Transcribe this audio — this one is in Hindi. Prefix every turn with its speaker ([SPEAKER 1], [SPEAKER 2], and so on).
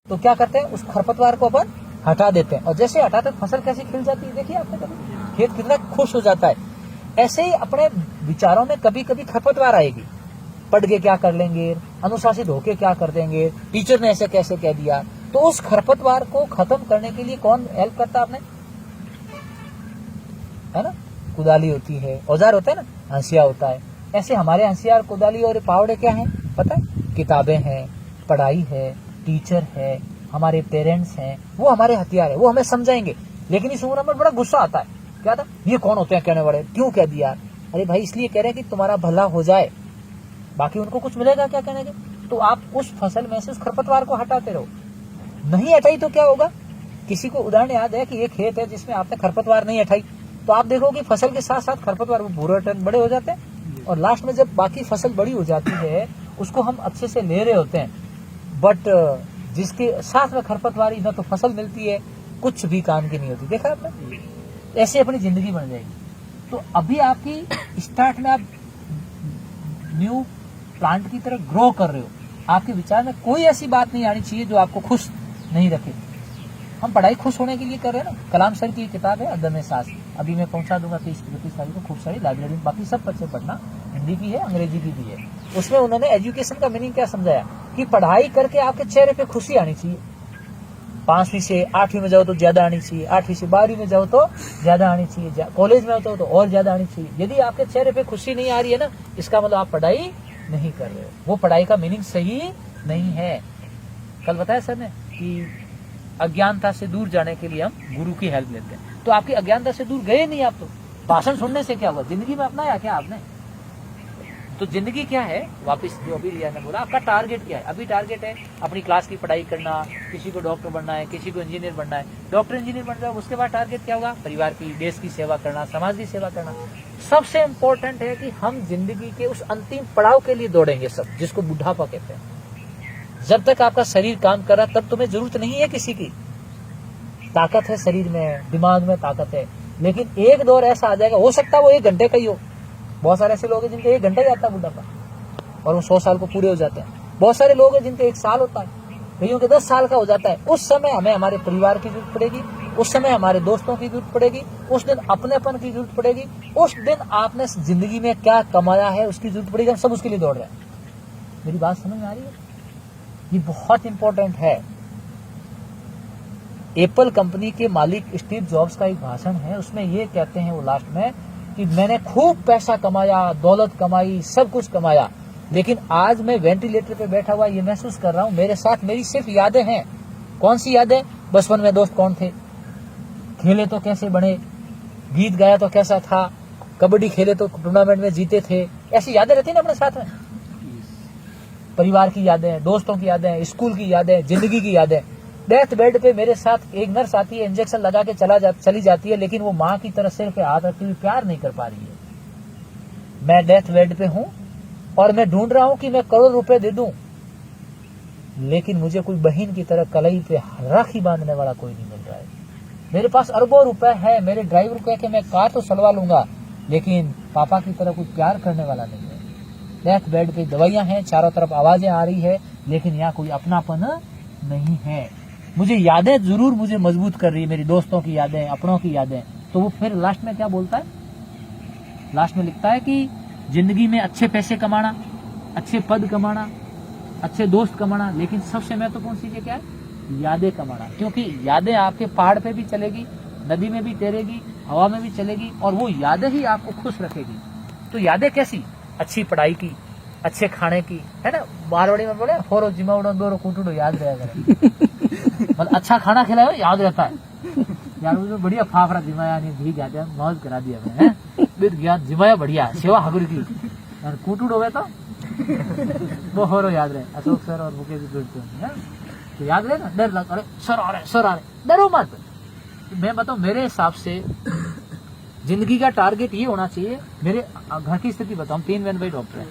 [SPEAKER 1] तो क्या करते हैं, उस खरपतवार को अपन हटा देते हैं, और जैसे हटाते फसल कैसी खिल जाती है, देखिए आपने कभी खेत कितना खुश हो जाता है। ऐसे ही अपने विचारों में कभी कभी खरपतवार आएगी, पढ़ के क्या कर लेंगे, अनुशासित होके क्या कर देंगे, टीचर ने ऐसे कैसे कह दिया, तो उस खरपतवार को खत्म करने के लिए कौन हेल्प करता है आपने, है ना, कुदाली होती है, औजार होता है ना, हंसिया होता है। ऐसे हमारे हंसिया, कुदाली और पावड़े क्या है पता है, किताबें हैं, पढ़ाई है, टीचर है, हमारे पेरेंट्स हैं, वो हमारे हथियार है, वो हमें समझाएंगे। लेकिन इस उम्र में बड़ा गुस्सा आता है, क्या था, ये कौन होते हैं कहने वाले, क्यों कह दिया। अरे भाई इसलिए कह रहे हैं कि तुम्हारा भला हो जाए, बाकी उनको कुछ मिलेगा क्या कहने के। तो आप उस फसल में से उस खरपतवार को हटाते रहो, नहीं हटाई तो क्या होगा। किसी को उदाहरण याद है कि एक खेत है जिसमें आपने खरपतवार नहीं हटाई, तो आप देखो कि फसल के साथ साथ खरपतवार वो भूरे टन बड़े हो जाते हैं, और लास्ट में जब बाकी फसल बड़ी हो जाती है उसको हम अच्छे से ले रहे होते हैं, बट जिसके साथ में खरपतवारी न तो फसल मिलती है, कुछ भी काम की नहीं होती। देखा आपने, ऐसे अपनी जिंदगी बन जाएगी। तो अभी आपकी स्टार्ट में आप न्यू प्लांट की तरह ग्रो कर रहे हो, आपके विचार में कोई ऐसी बात नहीं आनी चाहिए जो आपको खुश नहीं रखे। हम पढ़ाई खुश होने के लिए कर रहे हैं ना। कलाम सर की किताब है अदम सांस, अभी मैं पहुंचा दूंगा 30-31 तारीख को, खूब सारी लाइब्रेरी में, बाकी सब बच्चे पढ़ना, हिंदी की है, अंग्रेजी की भी है। उसमें उन्होंने एजुकेशन का मीनिंग क्या समझाया कि पढ़ाई करके आपके चेहरे पे खुशी आनी चाहिए। 5वीं से 8वीं में जाओ तो ज्यादा आनी चाहिए, 8वीं से 12वीं में जाओ तो ज्यादा आनी चाहिए, कॉलेज में होते हो तो और ज्यादा आनी चाहिए। यदि आपके चेहरे पे खुशी नहीं आ रही है ना, इसका मतलब आप पढ़ाई नहीं कर रहे हो, वो पढ़ाई का मीनिंग सही नहीं है। कल बताया सर ने कि अज्ञानता से दूर जाने के लिए हम गुरु की हेल्प लेते हैं, तो आपकी अज्ञानता से दूर गए नहीं आप, तो भाषण सुनने से क्या हुआ, जिंदगी में अपनाया क्या आपने। तो जिंदगी क्या है, वापस जो अभी रिया ने बोला, आपका टारगेट क्या है। अभी टारगेट है अपनी क्लास की पढ़ाई करना, किसी को डॉक्टर बनना है, किसी को इंजीनियर बनना है, डॉक्टर इंजीनियर बन जाओ, उसके बाद टारगेट क्या होगा, परिवार की, देश की सेवा करना, समाज की सेवा करना। सबसे इम्पोर्टेंट है कि हम जिंदगी के उस अंतिम पड़ाव के लिए दौड़ेंगे सब, जिसको बुढ़ापा कहते हैं। जब तक आपका शरीर काम कर रहा तब तुम्हें जरूरत नहीं है किसी की, ताकत है शरीर में, दिमाग में ताकत है, लेकिन एक दौर ऐसा आ जाएगा, हो सकता है वो 1 घंटे का ही हो। बहुत सारे ऐसे लोग हैं जिनके 1 घंटा ही आता है बुढ़ापा, और वो 100 साल को पूरे हो जाते हैं। बहुत सारे लोग हैं जिनके 1 साल होता है, कईयों के 10 साल का हो जाता है। उस समय हमें हमारे परिवार की जरूरत पड़ेगी, उस समय हमारे दोस्तों की जरूरत पड़ेगी, उस दिन अपनेपन की जरूरत पड़ेगी, उस दिन आपने जिंदगी में क्या कमाया है उसकी जरूरत पड़ेगी। हम सब उसके लिए दौड़ रहे हैं। मेरी बात समझ में आ रही है, ये बहुत इंपॉर्टेंट है। एप्पल कंपनी के मालिक स्टीव जॉब्स का एक भाषण है, उसमें ये कहते हैं वो लास्ट में कि मैंने खूब पैसा कमाया, दौलत कमाई, सब कुछ कमाया, लेकिन आज मैं वेंटिलेटर पे बैठा हुआ ये महसूस कर रहा हूं, मेरे साथ मेरी सिर्फ यादें हैं। कौन सी यादें, बचपन में दोस्त कौन थे, खेले तो कैसे बने, गीत गाया तो कैसा था, कबड्डी खेले तो टूर्नामेंट में जीते थे, ऐसी यादें रहती ना अपने साथ में। परिवार की यादें, दोस्तों की यादें, स्कूल की यादें, जिंदगी की यादें। डेथ बेड पे मेरे साथ एक नर्स आती है, इंजेक्शन लगा के चली जाती है, लेकिन वो माँ की तरह सिर पे हाथ रखती हुई प्यार नहीं कर पा रही है। मैं डेथ बेड पे हूँ और मैं ढूंढ रहा हूँ कि मैं करोड़ रुपए दे दूं, लेकिन मुझे कोई बहन की तरह कलाई पे राखी बांधने वाला कोई नहीं मिल रहा है। मेरे पास अरबों रुपए है, मेरे ड्राइवर को कह के मैं कार तो चलवा लूंगा, लेकिन पापा की तरह कोई प्यार करने वाला नहीं है। डेथ बेड पे दवाइयां हैं, चारों तरफ आवाजें आ रही है, लेकिन यहाँ कोई अपनापन नहीं है। मुझे यादें जरूर मुझे मजबूत कर रही है, मेरी दोस्तों की यादें, अपनों की यादें। तो वो फिर लास्ट में क्या बोलता है, लास्ट में लिखता है कि जिंदगी में अच्छे पैसे कमाना, अच्छे पद कमाना, अच्छे दोस्त कमाना, लेकिन सबसे महत्वपूर्ण चीज क्या है, यादें कमाना। क्योंकि यादें आपके पहाड़ पे भी चलेगी, नदी में भी तैरेगी, हवा में भी चलेगी, और वो यादें ही आपको खुश रखेगी। तो यादें कैसी, अच्छी पढ़ाई की, अच्छे खाने की, है ना, मारवाड़ी में बोले होरो जिमाउडो दोरो कुटुडो याद रहेगा। मतलब अच्छा खाना खिलाया याद रहता है यार, वो बढ़िया फाफड़ा जिमाया नहीं, घी जाते मौज करा दिया मैंने, जिमाया बढ़िया सेवा हगुर की, कुटुड हो तो वो होरो याद रहे। अशोक सर और मुकेश जुड़ते हैं तो याद रहे ना, डर लग, अरे सर आ रहे, डरो मत। मैं बताऊं, मेरे हिसाब से जिंदगी का टारगेट ये होना चाहिए। मेरे घर की स्थिति बताऊं, 3 बहन भाई डॉक्टर है,